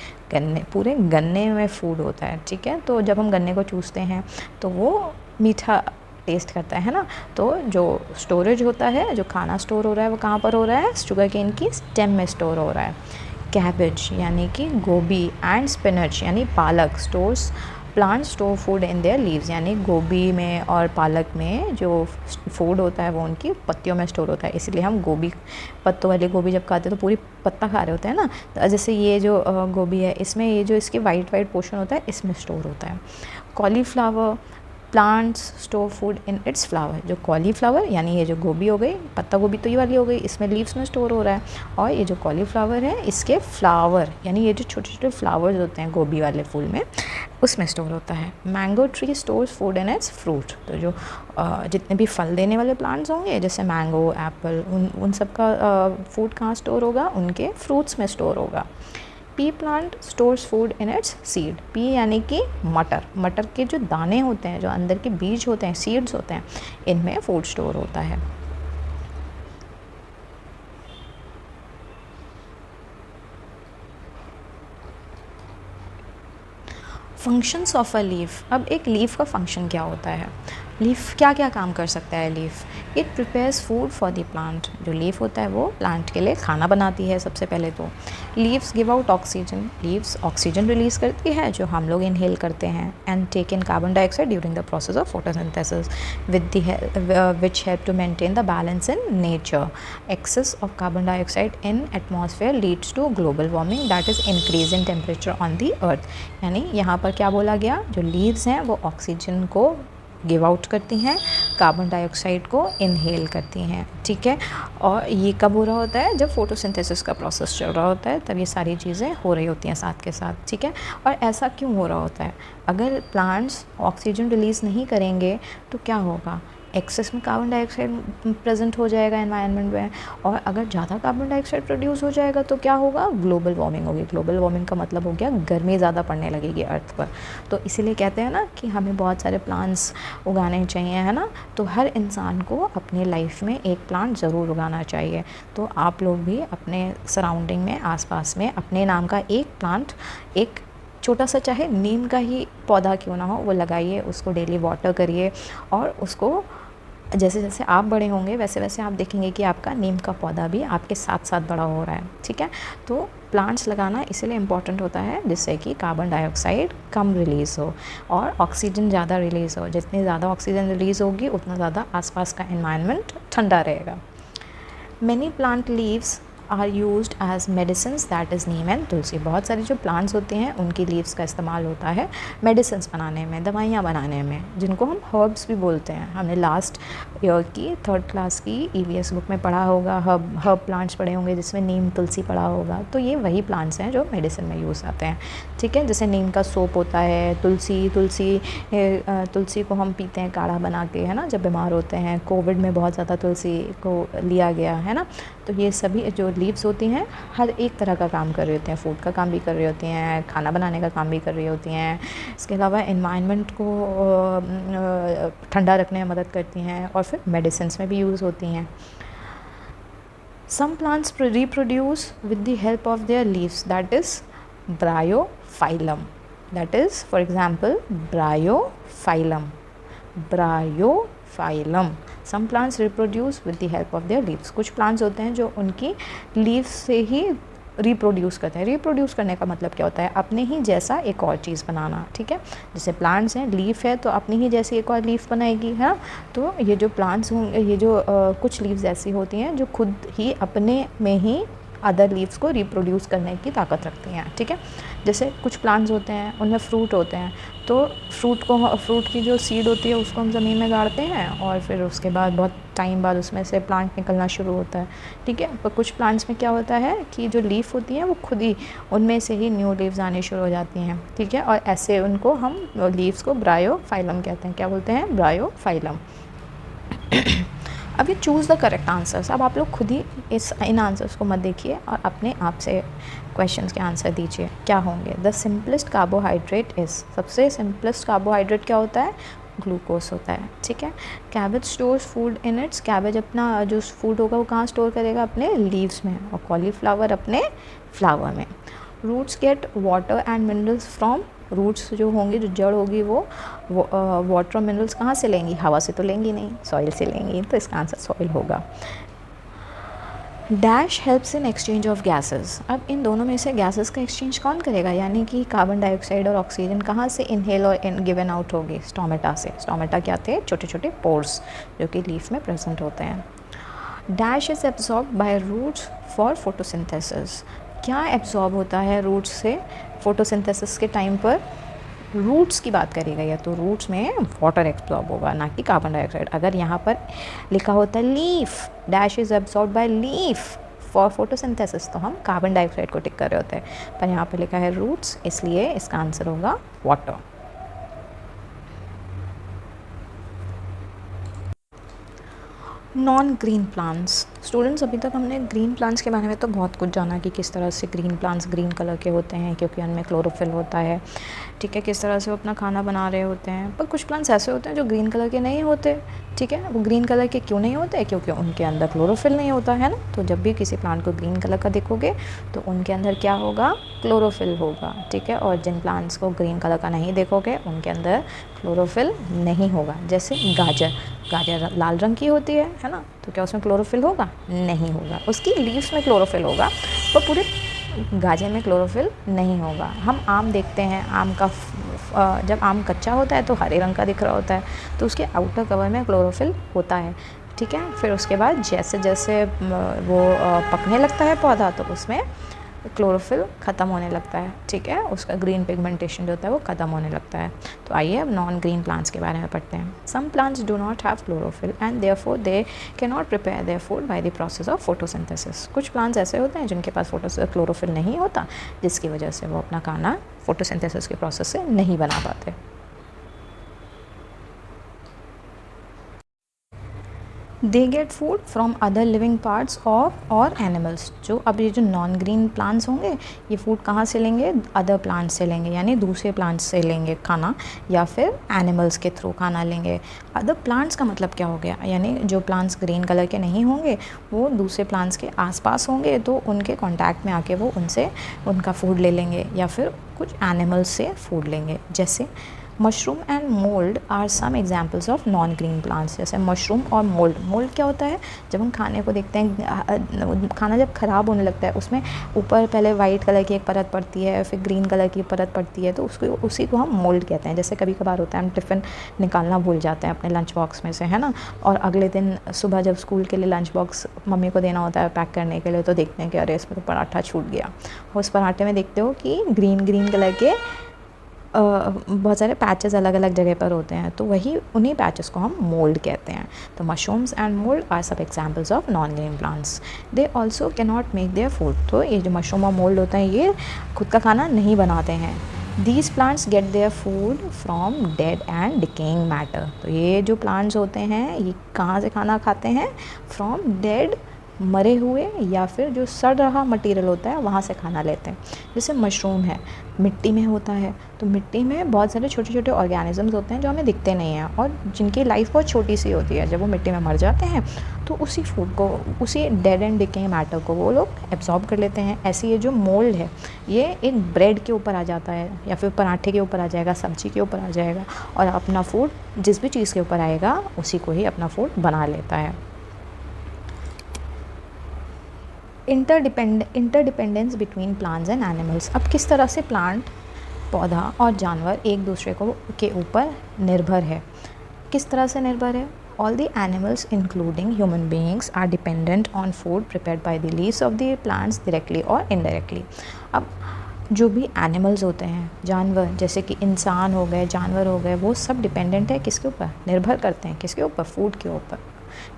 पूरे गन्ने में फूड होता है, ठीक है। तो जब हम गन्ने को चूसते हैं तो वो मीठा टेस्ट करता है ना। तो जो स्टोरेज होता है, जो खाना स्टोर हो रहा है वो कहाँ पर हो रहा है, शुगर केन की स्टेम में स्टोर हो रहा है। कैबेज यानी कि गोभी एंड स्पिनच यानी पालक stores plant store food in there leaves. यानी गोभी में और पालक में जो फूड होता है वो उनकी पत्तियों में स्टोर होता है। इसलिए हम गोभी, पत्तों वाली गोभी जब खाते हैं तो पूरी पत्ता खा रहे होते हैं ना। तो जैसे ये जो गोभी है इसमें ये जो इसकी वाइट पोर्शन होता है इसमें स्टोर होता है। Cauliflower plants store food in its flower. जो कॉलीफ्लावर यानी ये जो गोभी हो गई, पत्ता गोभी तो ये वाली हो गई, इसमें लीव्स में स्टोर हो रहा है। और ये जो कॉलीफ्लावर है इसके फ्लावर यानी ये जो छोटे छोटे फ्लावर्स होते हैं गोभी वाले फूल में उसमें स्टोर होता है। Mango tree stores food in its fruit. तो जो जितने भी फल देने वाले प्लांट्स होंगे जैसे मैंगो, एप्पल, उन सब का फूड कहाँ स्टोर होगा, उनके फ्रूट्स में स्टोर होगा। P plant stores food in its seed. P यानी कि मटर के जो दाने होते हैं, जो अंदर के बीज होते हैं, सीड्स होते हैं, इनमें फूड स्टोर होता है। Functions of a leaf. अब एक लीफ का फंक्शन क्या होता है, लीफ क्या क्या काम कर सकता है leaf. It prepares food for the plant. जो लीफ होता है वो प्लांट के लिए खाना बनाती है सबसे पहले तो। Leaves give out oxygen. Leaves oxygen release करती है जो हम लोग इनहेल करते हैं। And take in carbon dioxide during the process of photosynthesis which help to maintain the balance in nature. Excess of carbon dioxide in atmosphere leads to global warming that is increase in temperature on the earth. यानी यहाँ पर क्या बोला गया, जो leaves हैं वो oxygen को गिव आउट करती हैं, कार्बन डाइऑक्साइड को इनहेल करती हैं, ठीक है। और ये कब हो रहा होता है, जब फोटोसिंथेसिस का प्रोसेस चल रहा होता है तब ये सारी चीज़ें हो रही होती हैं साथ के साथ, ठीक है। और ऐसा क्यों हो रहा होता है, अगर प्लांट्स ऑक्सीजन रिलीज़ नहीं करेंगे तो क्या होगा, एक्सेस में कार्बन डाइऑक्साइड प्रेजेंट हो जाएगा एनवायरनमेंट में। और अगर ज़्यादा कार्बन डाइऑक्साइड प्रोड्यूस हो जाएगा तो क्या होगा, ग्लोबल वार्मिंग होगी। ग्लोबल वार्मिंग का मतलब हो गया गर्मी ज़्यादा पड़ने लगेगी अर्थ पर। तो इसीलिए कहते हैं ना कि हमें बहुत सारे प्लांट्स उगाने चाहिए, है ना। तो हर इंसान को अपनी लाइफ में एक प्लांट ज़रूर उगाना चाहिए। तो आप लोग भी अपने सराउंडिंग में, आसपास में अपने नाम का एक प्लांट, एक छोटा सा चाहे नीम का ही पौधा क्यों ना हो वो लगाइए, उसको डेली वाटर करिए। और उसको जैसे जैसे आप बड़े होंगे वैसे वैसे आप देखेंगे कि आपका नीम का पौधा भी आपके साथ साथ बड़ा हो रहा है, ठीक है। तो प्लांट्स लगाना इसीलिए इम्पॉर्टेंट होता है जिससे कि कार्बन डाइऑक्साइड कम रिलीज़ हो और ऑक्सीजन ज़्यादा रिलीज़ हो। जितनी ज़्यादा ऑक्सीजन रिलीज़ होगी उतना ज़्यादा आसपास का एनवायरनमेंट ठंडा रहेगा। Many plant leaves are used as medicines that is neem and tulsi. बहुत सारी जो प्लांट्स होते हैं उनकी लीव्स का इस्तेमाल होता है मेडिसिन्स बनाने में, दवाइयाँ बनाने में, जिनको हम हर्ब्स भी बोलते हैं। हमने लास्ट ईयर की 3rd क्लास की EVS बुक में पढ़ा होगा, हर्ब प्लांट्स पढ़े होंगे जिसमें नीम तुलसी पढ़ा होगा। तो ये वही प्लांट्स हैं जो मेडिसिन में यूज़ आते हैं, ठीक है। जैसे नीम का सोप होता है, तुलसी को हम पीते हैं काढ़ा बना के, है ना, जब बीमार होते हैं। कोविड में बहुत ज़्यादा तुलसी को लिया गया, है ना। तो ये सभी जो लीव्स होती हैं हर एक तरह का काम कर रही होती हैं, फूड का काम भी कर रही होती हैं, खाना बनाने का काम भी कर रही होती हैं। इसके अलावा एनवायरनमेंट को ठंडा रखने में मदद करती हैं और फिर मेडिसिन्स में भी यूज़ होती हैं। Some plants reproduce with the help of their leaves, that is bryophyllum. That is for example bryophyllum. Some plants reproduce with the help of their leaves. कुछ प्लांट्स होते हैं जो उनकी लीव्स से ही रिप्रोड्यूस करते हैं। रिप्रोड्यूस करने का मतलब क्या होता है, अपने ही जैसा एक और चीज़ बनाना, ठीक है। जैसे प्लांट्स हैं, लीफ है तो अपनी ही जैसी एक और लीफ बनाएगी, है ना। तो ये जो प्लांट्स होंगे, ये जो कुछ लीव्स ऐसी होती हैं जो खुद ही अपने में ही अदर लीव्स को रिप्रोड्यूस करने की ताकत रखती हैं, ठीक है। जैसे कुछ प्लांट्स होते हैं उनमें फ्रूट होते हैं, तो फ्रूट की जो सीड होती है उसको हम ज़मीन में गाड़ते हैं और फिर उसके बाद बहुत टाइम बाद उसमें से प्लांट निकलना शुरू होता है, ठीक है। पर कुछ प्लांट्स में क्या होता है कि जो लीफ होती है वो खुद ही उनमें से ही न्यू लीव्स आनी शुरू हो जाती हैं, ठीक है। और ऐसे उनको हम लीव्स को ब्रायोफाइलम कहते हैं। क्या बोलते हैं? ब्रायोफाइलम। अब ये चूज़ द करेक्ट आंसर्स। अब आप लोग खुद ही इन आंसर्स को मत देखिए और अपने आप से क्वेश्चंस के आंसर दीजिए। क्या होंगे? द सिंपलेस्ट कार्बोहाइड्रेट इज़, सबसे सिंपलेस्ट कार्बोहाइड्रेट क्या होता है? ग्लूकोज होता है, ठीक है। Cabbage stores food in its, cabbage अपना जो फूड होगा वो कहाँ स्टोर करेगा? अपने लीव्स में। और कॉलीफ्लावर अपने फ्लावर में। Roots get water and minerals from, roots जो होंगी, जो जड़ होगी वो वाटर और मिनरल्स कहाँ से लेंगी? हवा से तो लेंगी नहीं, सॉइल से लेंगी, तो इसका आंसर सॉइल होगा। Dash helps in exchange of gases. अब इन दोनों में से गैसेस का एक्सचेंज कौन करेगा? यानी कि कार्बन डाइऑक्साइड और ऑक्सीजन कहाँ से इनहेल और गिवन आउट होगी? स्टोमेटा से। स्टोमेटा क्या थे? छोटे छोटे पोर्स जो कि लीफ में प्रेजेंट होते हैं। Dash is absorb by roots for photosynthesis. क्या एब्जॉर्ब होता है रूट्स से फोटोसिंथेसिस के टाइम पर? रूट्स की बात करी गई है तो रूट्स में वाटर एब्जॉर्ब होगा, ना कि कार्बन डाइऑक्साइड। अगर यहाँ पर लिखा होता है leaf, dash is absorb by leaf for photosynthesis, तो हम कार्बन डाइऑक्साइड को टिक कर रहे होते हैं। पर यहाँ पर लिखा है रूट्स, इसलिए इसका आंसर होगा water. Non green plants. Students, अभी तक हमने ग्रीन प्लांट्स के बारे में तो बहुत कुछ जाना कि किस तरह से ग्रीन प्लांट्स ग्रीन कलर के होते हैं क्योंकि उनमें क्लोरोफिल होता है, ठीक है। किस तरह से वो अपना खाना बना रहे होते हैं। पर कुछ प्लांट्स ऐसे होते हैं जो ग्रीन कलर के नहीं होते, ठीक है। वो ग्रीन कलर के क्यों नहीं होते? क्योंकि उनके अंदर क्लोरोफिल नहीं होता है ना। तो जब भी किसी प्लांट को ग्रीन कलर का देखोगे तो उनके अंदर क्या होगा? क्लोरोफिल होगा, ठीक है। और जिन प्लांट्स को ग्रीन कलर का नहीं देखोगे उनके अंदर क्लोरोफिल नहीं होगा। जैसे गाजर, गाजर लाल रंग की होती है ना, तो क्या उसमें क्लोरोफिल होगा? नहीं होगा। उसकी लीव्स में क्लोरोफिल होगा पर पूरे गाजर में क्लोरोफिल नहीं होगा। हम आम देखते हैं, आम का जब आम कच्चा होता है तो हरे रंग का दिख रहा होता है, तो उसके आउटर कवर में क्लोरोफिल होता है, ठीक है। फिर उसके बाद जैसे जैसे वो पकने लगता है पौधा तो उसमें क्लोरोफिल ख़त्म होने लगता है, ठीक है। उसका ग्रीन पिगमेंटेशन जो होता है वो ख़त्म होने लगता है। तो आइए अब नॉन ग्रीन प्लांट्स के बारे में पढ़ते हैं। Some plants do not have chlorophyll and therefore they can not prepare their food by the process of photosynthesis. कुछ प्लांट्स ऐसे होते हैं जिनके पास क्लोरोफिल नहीं होता, जिसकी वजह से वो अपना खाना फोटोसिंथेसिस के प्रोसेस से नहीं बना पाते। They get food from other living parts of और एनिमल्स। जो अब ये जो नॉन ग्रीन प्लांट्स होंगे ये फूड कहाँ से लेंगे? अदर प्लांट्स से लेंगे, यानी दूसरे प्लांट्स से लेंगे खाना, या फिर एनिमल्स के थ्रू खाना लेंगे। अदर प्लांट्स का मतलब क्या हो गया? यानी जो प्लांट्स ग्रीन कलर के नहीं होंगे वो दूसरे प्लांट्स के आसपास होंगे तो उनके कांटेक्ट में आके वो उनसे उनका फूड ले लेंगे, या फिर कुछ एनिमल्स से फूड लेंगे। जैसे mushroom and mould are some examples of non green plants. जैसे मशरूम और मोल्ड। मोल्ड क्या होता है? जब हम खाने को देखते हैं, खाना जब ख़राब होने लगता है उसमें ऊपर पहले वाइट कलर की एक परत पड़ती है, फिर ग्रीन कलर की परत पड़ती है, तो उसी को हम मोल्ड कहते हैं। जैसे कभी कभार होता है हम टिफ़िन निकालना भूल जाते हैं अपने लंच बॉक्स में से, है ना, और अगले दिन सुबह जब स्कूल के लिए लंच बॉक्स मम्मी को देना होता है पैक करने के लिए, तो देखते हैं कि अरे इसमें तो पराठा छूट गया। उस पराठे में देखते हो कि ग्रीन कलर के बहुत सारे पैचेस अलग अलग जगह पर होते हैं, तो वही उन्हीं पैचेस को हम मोल्ड कहते हैं। तो मशरूम्स एंड मोल्ड आर सब examples of non green plants. They also can not make their food. तो ये जो मशरूम और मोल्ड होते हैं ये खुद का खाना नहीं बनाते हैं। These plants get their food from dead and decaying matter. तो ये जो प्लांट्स होते हैं ये कहाँ से खाना खाते हैं? फ्रॉम डेड, मरे हुए या फिर जो सड़ रहा मटेरियल होता है वहाँ से खाना लेते हैं। जैसे मशरूम है, मिट्टी में होता है, तो मिट्टी में बहुत सारे छोटे छोटे ऑर्गेनिजम्स होते हैं जो हमें दिखते नहीं हैं और जिनकी लाइफ बहुत छोटी सी होती है। जब वो मिट्टी में मर जाते हैं तो उसी फूड को, उसी डेड एंड डिकेइंग मैटर को वो लोग एब्जॉर्ब कर लेते हैं। ऐसे ये जो मोल्ड है ये एक ब्रेड के ऊपर आ जाता है या फिर पराठे के ऊपर आ जाएगा, सब्जी के ऊपर आ जाएगा, और अपना फूड जिस भी चीज़ के ऊपर आएगा उसी को ही अपना फूड बना लेता है। Interdependence between plants and animals. अब किस तरह से प्लांट, पौधा और जानवर एक दूसरे के ऊपर निर्भर है? किस तरह से निर्भर है? All the animals including human beings are dependent on food prepared by the leaves of the plants directly और इनडायरेक्टली। अब जो भी एनिमल्स होते हैं, जानवर, जैसे कि इंसान हो गए, जानवर हो गए, वो सब डिपेंडेंट है किसके ऊपर? निर्भर करते हैं किसके ऊपर? फूड के ऊपर।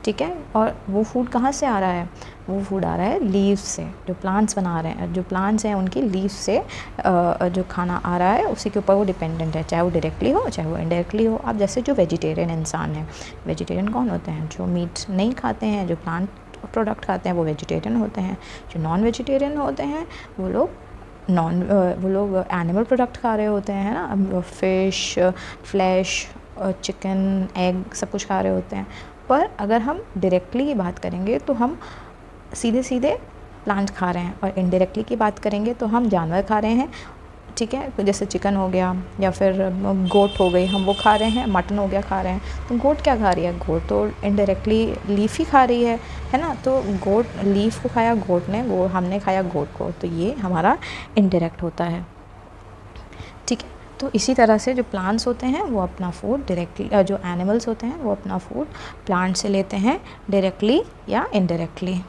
ठीक है। और वो फूड कहाँ से आ रहा है, वो फूड आ रहा है लीव्स से, जो प्लांट्स बना रहे हैं, जो प्लांट्स हैं उनकी लीव्स से जो खाना आ रहा है उसी के ऊपर वो डिपेंडेंट है, चाहे वो डायरेक्टली हो चाहे वो इनडायरेक्टली हो। अब जैसे जो वेजिटेरियन इंसान है, वेजिटेरियन कौन होते हैं, जो मीट नहीं खाते हैं, जो प्लांट प्रोडक्ट खाते हैं, वो वेजिटेरियन होते हैं। जो नॉन वेजिटेरियन होते हैं वो लोग एनिमल प्रोडक्ट खा रहे होते हैं, है ना, फ़िश, फ्लैश, चिकन, एग सब कुछ खा रहे होते हैं। पर अगर हम डायरेक्टली की बात करेंगे तो हम सीधे सीधे प्लांट खा रहे हैं, और इनडायरेक्टली की बात करेंगे तो हम जानवर खा रहे हैं, ठीक है। तो जैसे चिकन हो गया या फिर गोट हो गई, हम वो खा रहे हैं, मटन हो गया खा रहे हैं। तो गोट क्या खा रही है, गोट तो इनडायरेक्टली लीफ ही खा रही है ना। तो गोट लीफ को खाया गोट ने, वो हमने खाया गोट को, तो ये हमारा इनडायरेक्ट होता है, ठीक है। तो इसी तरह से जो प्लांट्स होते हैं वो अपना फूड डायरेक्टली, जो एनिमल्स होते हैं वो अपना फूड प्लांट से लेते हैं डायरेक्टली या indirectly.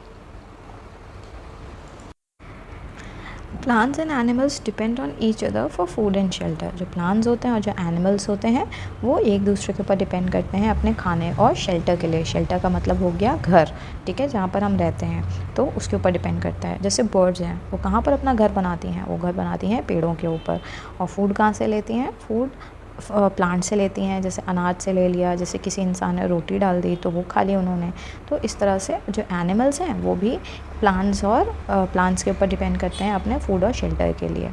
Plants and animals depend on each other for food and shelter. जो प्लांट्स होते हैं और जो एनिमल्स होते हैं वो एक दूसरे के ऊपर डिपेंड करते हैं अपने खाने और शेल्टर के लिए। शेल्टर का मतलब हो गया घर, ठीक है, जहाँ पर हम रहते हैं, तो उसके ऊपर डिपेंड करता है। जैसे बर्ड्स हैं, वो कहाँ पर अपना घर बनाती हैं, वो घर बनाती हैं पेड़ों के ऊपर। और फूड कहाँ से लेती हैं, फूड प्लांट से लेती हैं, जैसे अनाज से ले लिया, जैसे किसी इंसान ने रोटी डाल दी तो वो खा ली उन्होंने। तो इस तरह से जो एनिमल्स हैं वो भी प्लांट्स के ऊपर डिपेंड करते हैं अपने फूड और शेल्टर के लिए।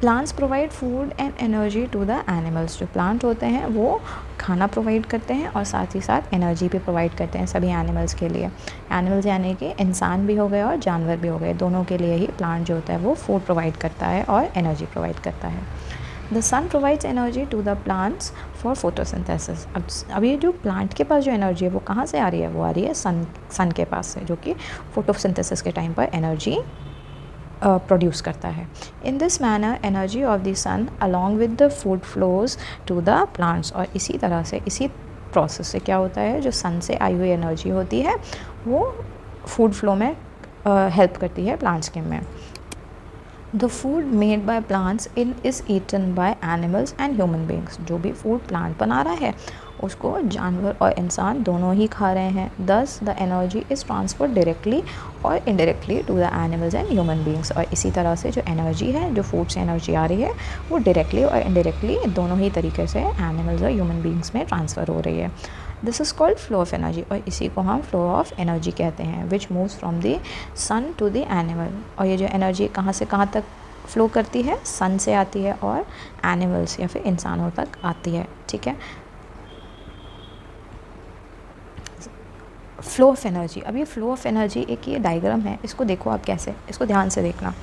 Plants provide food and energy to the animals. जो प्लांट होते हैं वो खाना प्रोवाइड करते हैं और साथ ही साथ एनर्जी भी प्रोवाइड करते हैं सभी एनिमल्स के लिए। एनिमल्स यानी कि इंसान भी हो गए और जानवर भी हो गए, दोनों के लिए ही प्लांट जो होता है वो फूड प्रोवाइड करता है और एनर्जी प्रोवाइड करता है। The sun provides energy to the plants for photosynthesis. अब ये जो प्लांट के पास जो एनर्जी है वो कहाँ से आ रही है, वो आ रही है सन के पास से, जो कि फोटोसिंथेसिस के टाइम पर एनर्जी प्रोड्यूस करता है। In this manner energy of the sun along with the food flows to the plants. और इसी तरह से, इसी प्रोसेस से क्या होता है, जो सन से आई हुई एनर्जी होती है वो फूड फ्लो में हेल्प करती है प्लांट्स के में। The food made by plants is eaten by animals and human beings. जो भी फूड प्लांट बना रहा है उसको जानवर और इंसान दोनों ही खा रहे हैं। Thus the energy is transferred directly और indirectly to the animals and human beings. और इसी तरह से जो एनर्जी है, जो फूड से एनर्जी आ रही है, वो डायरेक्टली और इनडायरेक्टली दोनों ही तरीके से एनिमल्स और ह्यूमन बींग्स में ट्रांसफ़र हो रही है। This is called flow of energy, और इसी को हम फ्लो ऑफ एनर्जी कहते हैं, which moves from the sun to the animal. और ये जो एनर्जी कहाँ से कहाँ तक फ्लो करती है, सन से आती है और एनिमल्स या फिर इंसानों तक आती है, ठीक है। फ्लो ऑफ एनर्जी, अब ये फ्लो ऑफ एनर्जी एक ये डायग्राम है, इसको देखो आप कैसे, इसको ध्यान से देखना।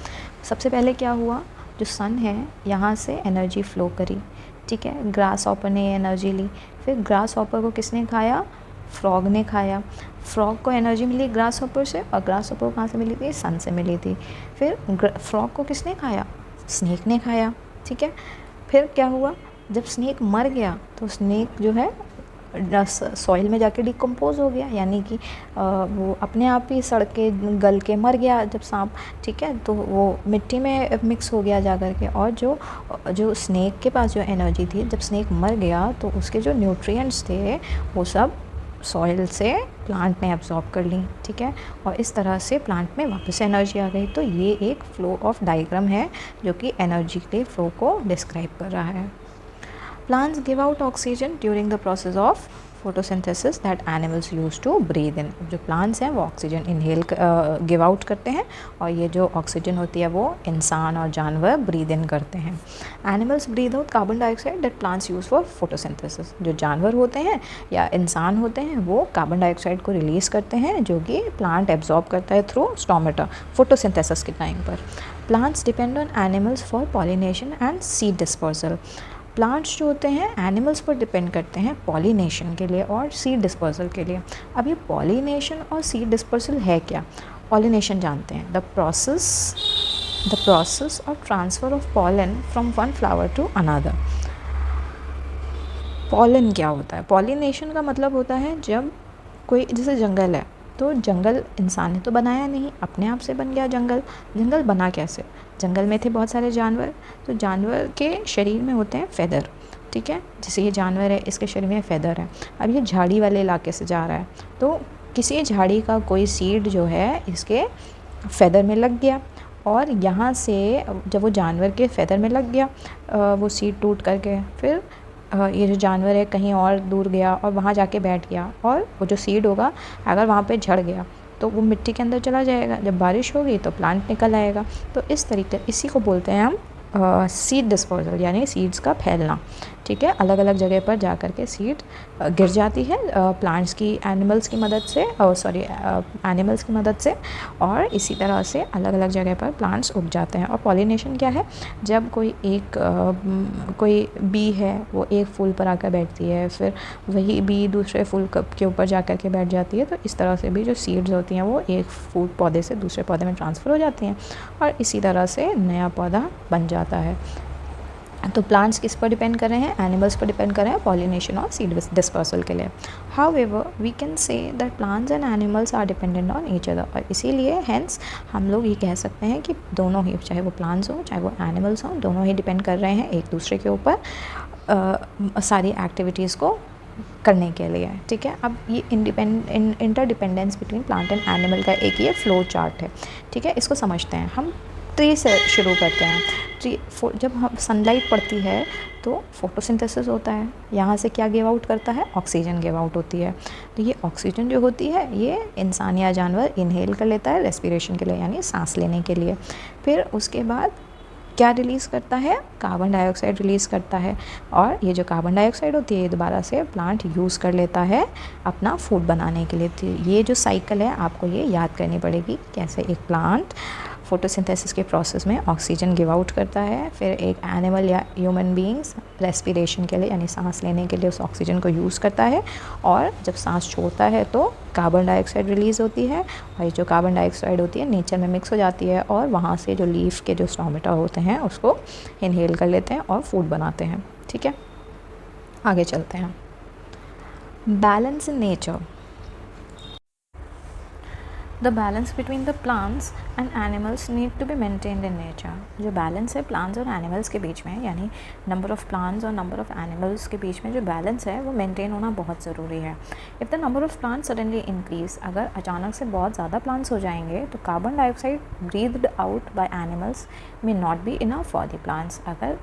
सबसे पहले क्या हुआ, जो सन है यहाँ से एनर्जी फ्लो करी, ठीक है, ग्रास हॉपर ने ये एनर्जी ली। फिर ग्रास हॉपर को किसने खाया, फ्रॉग ने खाया। फ्रॉग को एनर्जी मिली ग्रास हॉपर से, और ग्रास हॉपर को कहाँ से मिली थी, सन से मिली थी। फिर फ्रॉग को किसने खाया, स्नेक ने खाया, ठीक है। फिर क्या हुआ, जब स्नेक मर गया तो स्नेक जो है सॉइल में जाके डिकम्पोज हो गया, यानी कि वो अपने आप ही सड़ के गल के मर गया जब सांप, ठीक है, तो वो मिट्टी में मिक्स हो गया जा कर के। और जो स्नेक के पास जो एनर्जी थी, जब स्नेक मर गया तो उसके जो न्यूट्रिएंट्स थे वो सब सॉइल से प्लांट ने एब्जॉर्ब कर ली, ठीक है। और इस तरह से प्लांट में वापस एनर्जी आ गई। तो ये एक फ्लो ऑफ डायग्राम है जो कि एनर्जी के फ्लो को डिस्क्राइब कर रहा है। Plants give out oxygen during the process of photosynthesis that animals use to breathe in। जो plants हैं वो ऑक्सीजन इनहेल गिव आउट करते हैं, और ये जो ऑक्सीजन होती है वो इंसान और जानवर ब्रीद इन करते हैं। Animals breathe out carbon dioxide that plants use for photosynthesis. जो जानवर होते हैं या इंसान होते हैं वो कार्बन डाइऑक्साइड को रिलीज़ करते हैं, जो कि प्लांट एब्जॉर्ब करता है थ्रू स्टोमेटा फोटोसिंथेसिस के टाइम पर। Plants depend on animals for pollination and seed dispersal. Plants जो होते हैं एनिमल्स पर डिपेंड करते हैं पॉलिनेशन के लिए और सीड डिस्पर्सल के लिए। अब ये पॉलिनेशन और सीड डिस्पर्सल है क्या, पॉलिनेशन जानते हैं, the process of transfer of pollen from one flower to another. Pollen क्या होता है, पॉलिनेशन का मतलब होता है जब कोई, जैसे जंगल है, तो जंगल इंसान ने तो बनाया नहीं, अपने आप से बन गया जंगल। जंगल बना कैसे, जंगल में थे बहुत सारे जानवर, तो जानवर के शरीर में होते हैं फेदर, ठीक है। जैसे ये जानवर है, इसके शरीर में फेदर है, अब ये झाड़ी वाले इलाके से जा रहा है, तो किसी झाड़ी का कोई सीड जो है इसके फेदर में लग गया, और यहाँ से जब वो जानवर के फेदर में लग गया वो सीड टूट करके, फिर ये जो जानवर है कहीं और दूर गया और वहाँ जाके बैठ गया, और वो जो सीड होगा अगर वहाँ पे झड़ गया तो वो मिट्टी के अंदर चला जाएगा, जब बारिश होगी तो प्लांट निकल आएगा। तो इस तरीके, इसी को बोलते हैं हम सीड डिस्पोजल, यानी सीड्स का फैलना। ठीक है, अलग अलग जगह पर जा कर के सीड गिर जाती है प्लांट्स की, एनिमल्स की मदद से, एनिमल्स की मदद से, और इसी तरह से अलग अलग जगह पर प्लांट्स उग जाते हैं। और पॉलिनेशन क्या है, जब कोई बी है वो एक फूल पर आकर बैठती है, फिर वही बी दूसरे फूल के ऊपर जा कर के बैठ जाती है, तो इस तरह से भी जो सीड्स होती हैं वो एक फूल पौधे से दूसरे पौधे में ट्रांसफ़र हो जाती हैं, और इसी तरह से नया पौधा बन जाता है। तो प्लांट्स किस पर डिपेंड कर रहे हैं, एनिमल्स पर डिपेंड कर रहे हैं पॉलिनेशन और सीड डिस्पर्सल के लिए। However we can say that plants and animals are dependent on each other, और इसीलिए हेंस हम लोग ये कह सकते हैं कि दोनों ही, चाहे वो प्लांट्स हों चाहे वो एनिमल्स हों, दोनों ही डिपेंड कर रहे हैं एक दूसरे के ऊपर सारी एक्टिविटीज़ को करने के लिए। ठीक है, अब ये interdependence between plant and animal का एक ये फ्लो चार्ट है। ठीक है, इसको समझते हैं। हम ट्री से शुरू करते हैं। ट्री, जब हम सनलाइट पड़ती है तो फोटोसिंथेसिस होता है, यहाँ से क्या गिव आउट करता है, ऑक्सीजन गिव आउट होती है। तो ये ऑक्सीजन जो होती है ये इंसान या जानवर इनहेल कर लेता है रेस्पिरेशन के लिए, यानी सांस लेने के लिए। फिर उसके बाद क्या रिलीज़ करता है, कार्बन डाइऑक्साइड रिलीज़ करता है, और ये जो कार्बन डाइऑक्साइड होती है दोबारा से प्लांट यूज़ कर लेता है अपना फूड बनाने के लिए। तो ये जो साइकिल है आपको ये याद करनी पड़ेगी, कैसे एक प्लांट फोटोसिंथेसिस के प्रोसेस में ऑक्सीजन गिव आउट करता है, फिर एक एनिमल या ह्यूमन बीइंग्स रेस्पिरेशन के लिए यानी सांस लेने के लिए उस ऑक्सीजन को यूज़ करता है, और जब सांस छोड़ता है तो कार्बन डाइऑक्साइड रिलीज़ होती है, और ये जो कार्बन डाइऑक्साइड होती है नेचर में मिक्स हो जाती है, और वहाँ से जो लीफ के जो स्टोमेटा होते हैं उसको इनहेल कर लेते हैं और फूड बनाते हैं। ठीक है, आगे चलते हैं। Balance in nature. The balance between the plants and animals need to be maintained in nature। जो बैलेंस है प्लांट्स और एनिमल्स के बीच में, यानी नंबर ऑफ़ प्लांट्स और नंबर ऑफ़ एनिमल्स के बीच में जो बैलेंस है वो मेंटेन होना बहुत ज़रूरी है। If the number of plants suddenly increase, अगर अचानक से बहुत ज़्यादा प्लांट्स हो जाएंगे तो carbon dioxide breathed out by animals may not be enough for the plants. अगर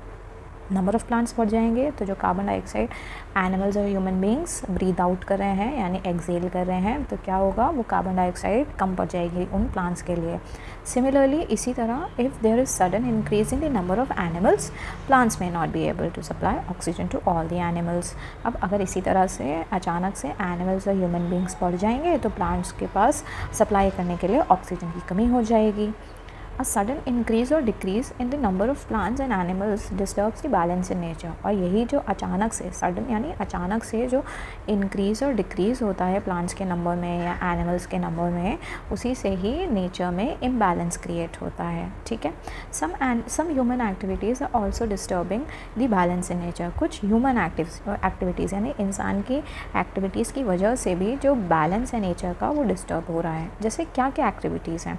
नंबर ऑफ़ प्लांट्स बढ़ जाएंगे तो जो कार्बन डाइऑक्साइड एनिमल्स और ह्यूमन बींग्स ब्रीद आउट कर रहे हैं यानी एक्सेल कर रहे हैं, तो क्या होगा, वो कार्बन डाइऑक्साइड कम पड़ जाएगी उन प्लांट्स के लिए। सिमिलरली इसी तरह if there is sudden increase in the number of animals, plants may not be able to supply oxygen to all the animals. अब अगर इसी तरह से अचानक से एनिमल्स और ह्यूमन बींग्स बढ़ जाएंगे तो प्लांट्स के पास सप्लाई करने के लिए ऑक्सीजन की कमी हो जाएगी। A sudden increase or decrease in the number of plants and animals disturbs the balance in nature। और यही जो अचानक से सडन यानी अचानक से जो इंक्रीज़ और डिक्रीज़ होता है प्लांट्स के नंबर में या एनिमल्स के नंबर में, उसी से ही नेचर में इम्बैलेंस क्रिएट होता है। ठीक है, some human activities are also disturbing the balance in nature. कुछ ह्यूमन एक्टिविटीज़ यानी इंसान की एक्टिविटीज़ की वजह से भी जो बैलेंस है नेचर का वो डिस्टर्ब हो रहा है। जैसे क्या क्या एक्टिविटीज़ हैं,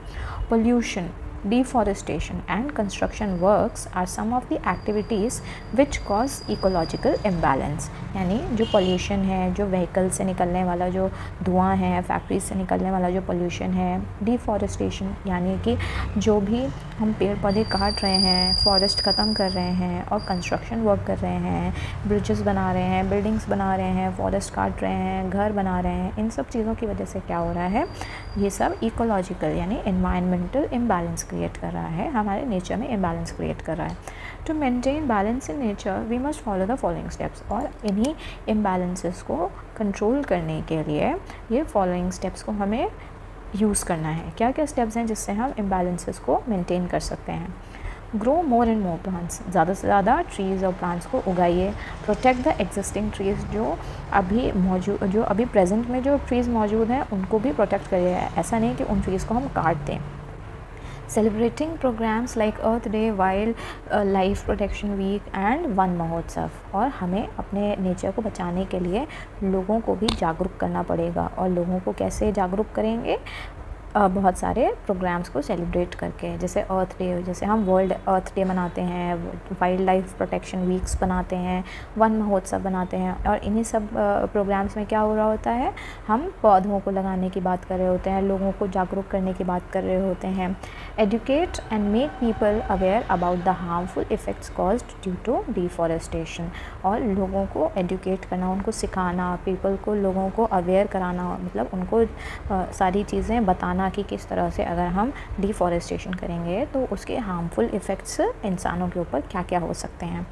pollution, deforestation and construction works are some of the activities which cause ecological imbalance। यानी जो पोल्यूशन है, जो व्हीकल से निकलने वाला जो धुआं है, फैक्ट्रीज से निकलने वाला जो पोल्यूशन है, डिफॉरेस्टेशन यानी कि जो भी हम पेड़ पौधे काट रहे हैं, फॉरेस्ट ख़त्म कर रहे हैं और कंस्ट्रक्शन वर्क कर रहे हैं, ब्रिजेस बना रहे हैं, बिल्डिंग्स बना रहे हैं, फॉरेस्ट काट रहे हैं, घर बना रहे हैं, इन सब चीज़ों की वजह से क्या हो रहा है, ये सब इकोलॉजिकल यानी एनवायरमेंटल इम्बैलेंस क्रिएट कर रहा है, हमारे नेचर में इम्बैलेंस क्रिएट कर रहा है। To maintain balance in nature we must follow the following steps. और इन्हीं इम्बैलेंसेस को कंट्रोल करने के लिए ये फॉलोइंग स्टेप्स को हमें यूज़ करना है। क्या क्या स्टेप्स हैं जिससे हम इम्बैलेंसेस को मेंटेन कर सकते हैं। Grow more and more plants, ज़्यादा से ज़्यादा ट्रीज़ और प्लांट्स को उगाइए। प्रोटेक्ट द एग्जिस्टिंग ट्रीज़, जो अभी प्रेजेंट में जो ट्रीज़ मौजूद हैं उनको भी प्रोटेक्ट करिए, ऐसा नहीं कि उन ट्रीज़ को हम काट दें। Celebrating programmes like Earth Day, Wild Life Protection Week and Van Mahotsav. और हमें अपने नेचर को बचाने के लिए लोगों को भी जागरूक करना पड़ेगा। और लोगों को कैसे जागरूक करेंगे, बहुत सारे प्रोग्राम्स को सेलिब्रेट करके, जैसे अर्थ डे, जैसे हम वर्ल्ड अर्थ डे मनाते हैं, वाइल्ड लाइफ प्रोटेक्शन वीक्स बनाते हैं, वन महोत्सव बनाते हैं। और इन्हीं सब प्रोग्राम्स में क्या हो रहा होता है, हम पौधों को लगाने की बात कर रहे होते हैं, लोगों को जागरूक करने की बात कर रहे होते हैं। Educate and make people aware about the harmful effects caused due to deforestation. और लोगों को एजुकेट करना, उनको सिखाना, पीपल को, लोगों को अवेयर कराना, मतलब उनको सारी चीज़ें बताना कि किस तरह से अगर हम डिफॉरेस्टेशन करेंगे तो उसके हार्मफुल इफ़ेक्ट्स इंसानों के ऊपर क्या क्या हो सकते हैं।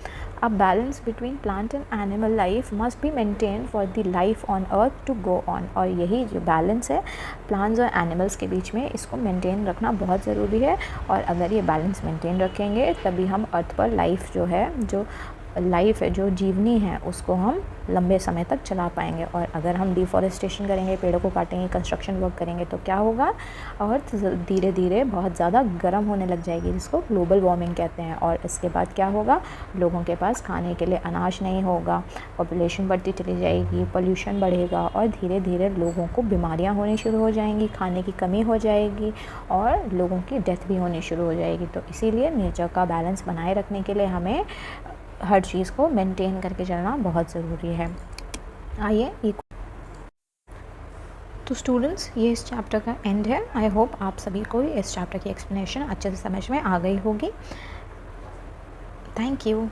A balance between plant and animal life must be maintain for the life on earth to go on. और यही जो बैलेंस है प्लांट्स और एनिमल्स के बीच में, इसको मेंटेन रखना बहुत ज़रूरी है। और अगर ये बैलेंस मेंटेन रखेंगे तभी हम अर्थ पर लाइफ जो है, जो लाइफ है, जो जीवनी है, उसको हम लंबे समय तक चला पाएंगे। और अगर हम डिफॉरेस्टेशन करेंगे, पेड़ों को काटेंगे, कंस्ट्रक्शन वर्क करेंगे तो क्या होगा, अर्थ धीरे धीरे बहुत ज़्यादा गर्म होने लग जाएगी, जिसको ग्लोबल वार्मिंग कहते हैं। और इसके बाद क्या होगा, लोगों के पास खाने के लिए अनाज नहीं होगा, पॉपुलेशन बढ़ती चली जाएगी, पोल्यूशन बढ़ेगा और धीरे धीरे लोगों को बीमारियां होनी शुरू हो जाएंगी, खाने की कमी हो जाएगी और लोगों की डेथ भी होनी शुरू हो जाएगी। तो इसीलिए नेचर का बैलेंस बनाए रखने के लिए हमें हर चीज़ को मेंटेन करके चलना बहुत ज़रूरी है। आइए तो स्टूडेंट्स, ये इस चैप्टर का एंड है। आई होप आप सभी को इस चैप्टर की एक्सप्लेनेशन अच्छे से समझ में आ गई होगी। Thank you.